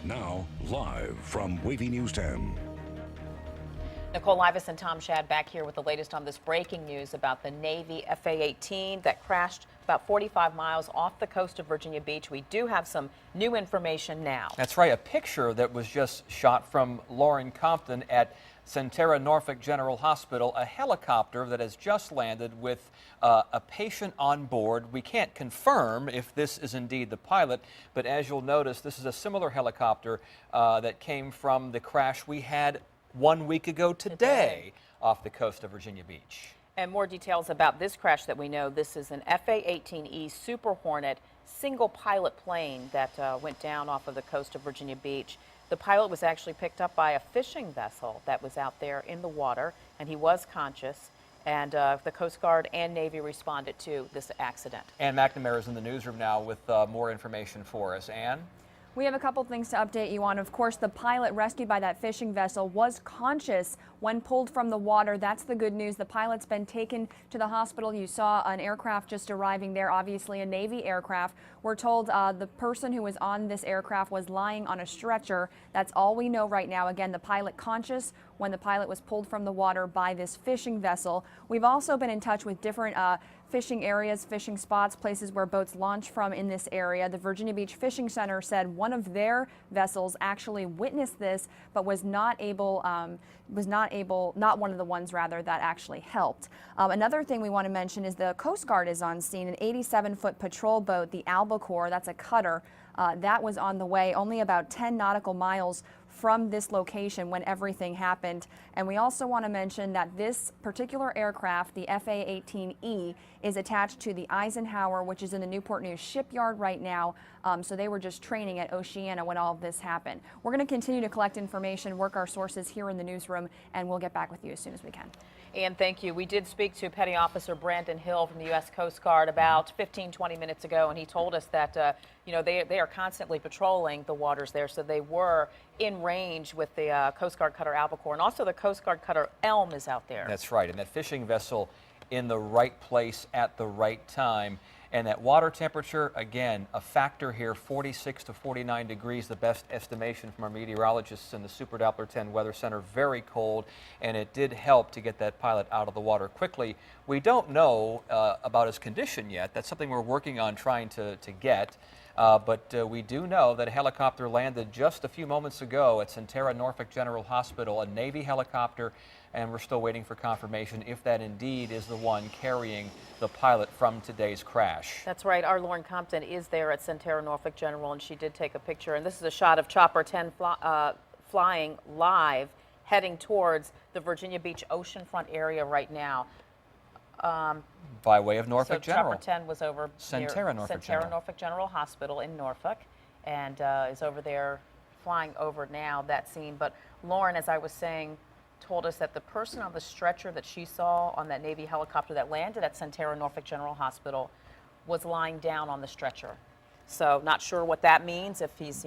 Now, live from Wavy News 10. Nicole Livas and Tom Shad back here with the latest on this breaking news about the Navy FA-18 that crashed about 45 miles off the coast of Virginia Beach. We do have some new information now. That's right, a picture that was just shot from Lauren Compton at Centera Norfolk General Hospital, a helicopter that has just landed with a patient on board. We can't confirm if this is indeed the pilot, but as you'll notice, this is a similar helicopter that came from the crash we had 1 week ago today off the coast of Virginia Beach. And more details about this crash that we know. This is an FA-18E Super Hornet single pilot plane that went down off of the coast of Virginia Beach. The pilot was actually picked up by a fishing vessel that was out there in the water, and he was conscious. And the Coast Guard and Navy responded to this accident. Ann McNamara is in the newsroom now with more information for us. Ann? We have a couple things to update you on. Of course, the pilot rescued by that fishing vessel was conscious when pulled from the water. That's the good news. The pilot's been taken to the hospital. You saw an aircraft just arriving there, obviously a Navy aircraft. We're told the person who was on this aircraft was lying on a stretcher. That's all we know right now. Again, the pilot conscious when the pilot was pulled from the water by this fishing vessel. We've also been in touch with different fishing areas, fishing spots, places where boats launch from in this area. The Virginia Beach Fishing Center said one of their vessels actually witnessed this, but was not one of the ones rather that actually helped. Another thing we want to mention is the Coast Guard is on scene. An 87-foot patrol boat, the Albacore, that's a cutter, that was on the way only about 10 nautical miles from this location when everything happened. And we also want to mention that this particular aircraft, the FA-18E, is attached to the Eisenhower, which is in the Newport News shipyard right now. So they were just training at Oceana when all of this happened. We're going to continue to collect information, work our sources here in the newsroom, and we'll get back with you as soon as we can. And thank you. We did speak to Petty Officer Brandon Hill from the U.S. Coast Guard about 15-20 minutes ago, and he told us that they are constantly patrolling the waters there, so they were in range with the Coast Guard cutter Albacore, and also the Coast Guard cutter Elm is out there. That's right, and that fishing vessel in the right place at the right time. And that water temperature, again, a factor here, 46 to 49 degrees, the best estimation from our meteorologists in the Super Doppler 10 Weather Center. Very cold, and it did help to get that pilot out of the water quickly. We don't know about his condition yet. That's something we're working on trying to get. But we do know that a helicopter landed just a few moments ago at Centera Norfolk General Hospital, a Navy helicopter, and we're still waiting for confirmation if that indeed is the one carrying the pilot from today's crash. That's right. Our Lauren Compton is there at Centera Norfolk General, and she did take a picture. And this is a shot of Chopper 10 flying live, heading towards the Virginia Beach oceanfront area right now. By way of Norfolk General. Chopper 10 was over Centera Norfolk General Hospital in Norfolk, and is over there, flying over now, that scene. But Lauren, as I was saying, told us that the person on the stretcher that she saw on that Navy helicopter that landed at Centera Norfolk General Hospital was lying down on the stretcher. So not sure what that means, if he's,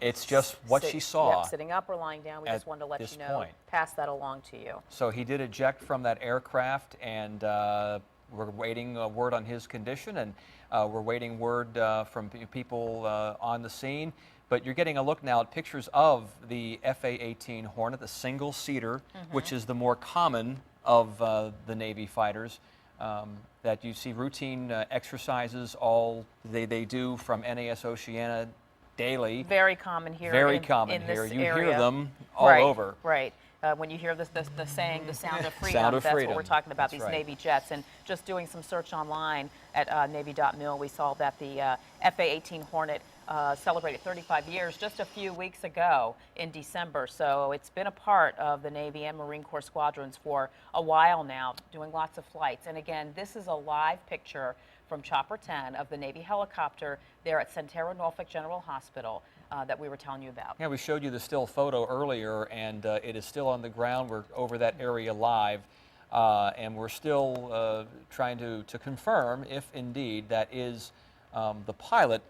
it's just what she saw. Yep, sitting up or lying down. We just wanted to let you know, pass that along to you. So he did eject from that aircraft, and we're waiting word on his condition, and we're waiting word from people on the scene. But you're getting a look now at pictures of the FA-18 Hornet, the single-seater, which is the more common of the Navy fighters. That you see routine exercises, all they do from NAS Oceana daily. Very common here. Very common in here. This You area. hear them all right, over. Right. When you hear the saying, the sound of freedom, Sound of that's freedom. what we're talking about, That's these right. Navy jets. And just doing some search online at Navy.mil, we saw that the FA-18 Hornet celebrated 35 years just a few weeks ago in December. So it's been a part of the Navy and Marine Corps squadrons for a while now, doing lots of flights. And again, this is a live picture from Chopper 10 of the Navy helicopter there at Centera Norfolk General Hospital that we were telling you about. Yeah, we showed you the still photo earlier, and it is still on the ground. We're over that area live, and we're still trying to confirm if indeed that is the pilot.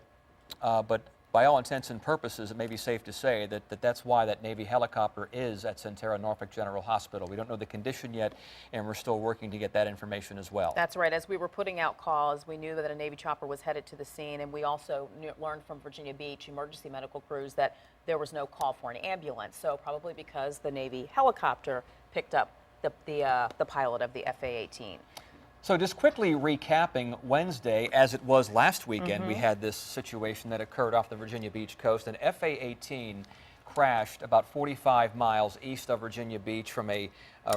But by all intents and purposes, it may be safe to say that that's why that Navy helicopter is at Centera Norfolk General Hospital. We don't know the condition yet, and we're still working to get that information as well. That's right. As we were putting out calls, we knew that a Navy chopper was headed to the scene, and we also learned from Virginia Beach emergency medical crews that there was no call for an ambulance. So probably because the Navy helicopter picked up the pilot of the FA-18. So just quickly recapping Wednesday, as it was last weekend, we had this situation that occurred off the Virginia Beach coast. An FA-18 crashed about 45 miles east of Virginia Beach from a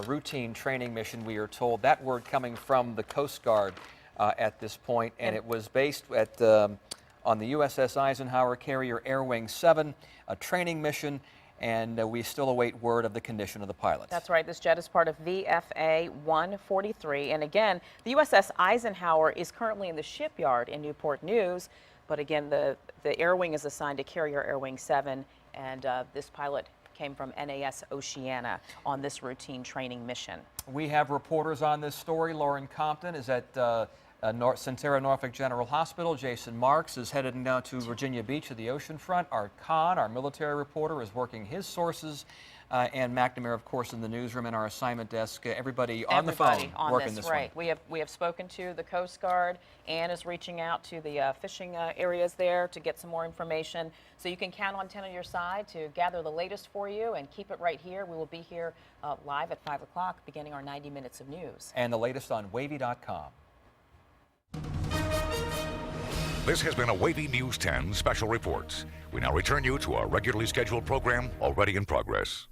routine training mission, we are told. That word coming from the Coast Guard at this point, and it was based at on the USS Eisenhower carrier Air Wing 7, a training mission, and we still await word of the condition of the pilot. That's right. This jet is part of VFA 143. And again, the USS Eisenhower is currently in the shipyard in Newport News. But again, the Air Wing is assigned to carrier Air Wing 7. And this pilot came from NAS Oceana on this routine training mission. We have reporters on this story. Lauren Compton is at Centera Norfolk General Hospital. Jason Marks is headed now to Virginia Beach at the ocean front. Art Kahn, our military reporter, is working his sources. And McNamara, of course, in the newsroom and our assignment desk. Everybody on the phone working this right. one. We have spoken to the Coast Guard. Ann is reaching out to the fishing areas there to get some more information. So you can count on 10 on your side to gather the latest for you and keep it right here. We will be here live at 5 o'clock beginning our 90 minutes of news. And the latest on wavy.com. This has been a Wavy News 10 Special Reports. We now return you to our regularly scheduled program already in progress.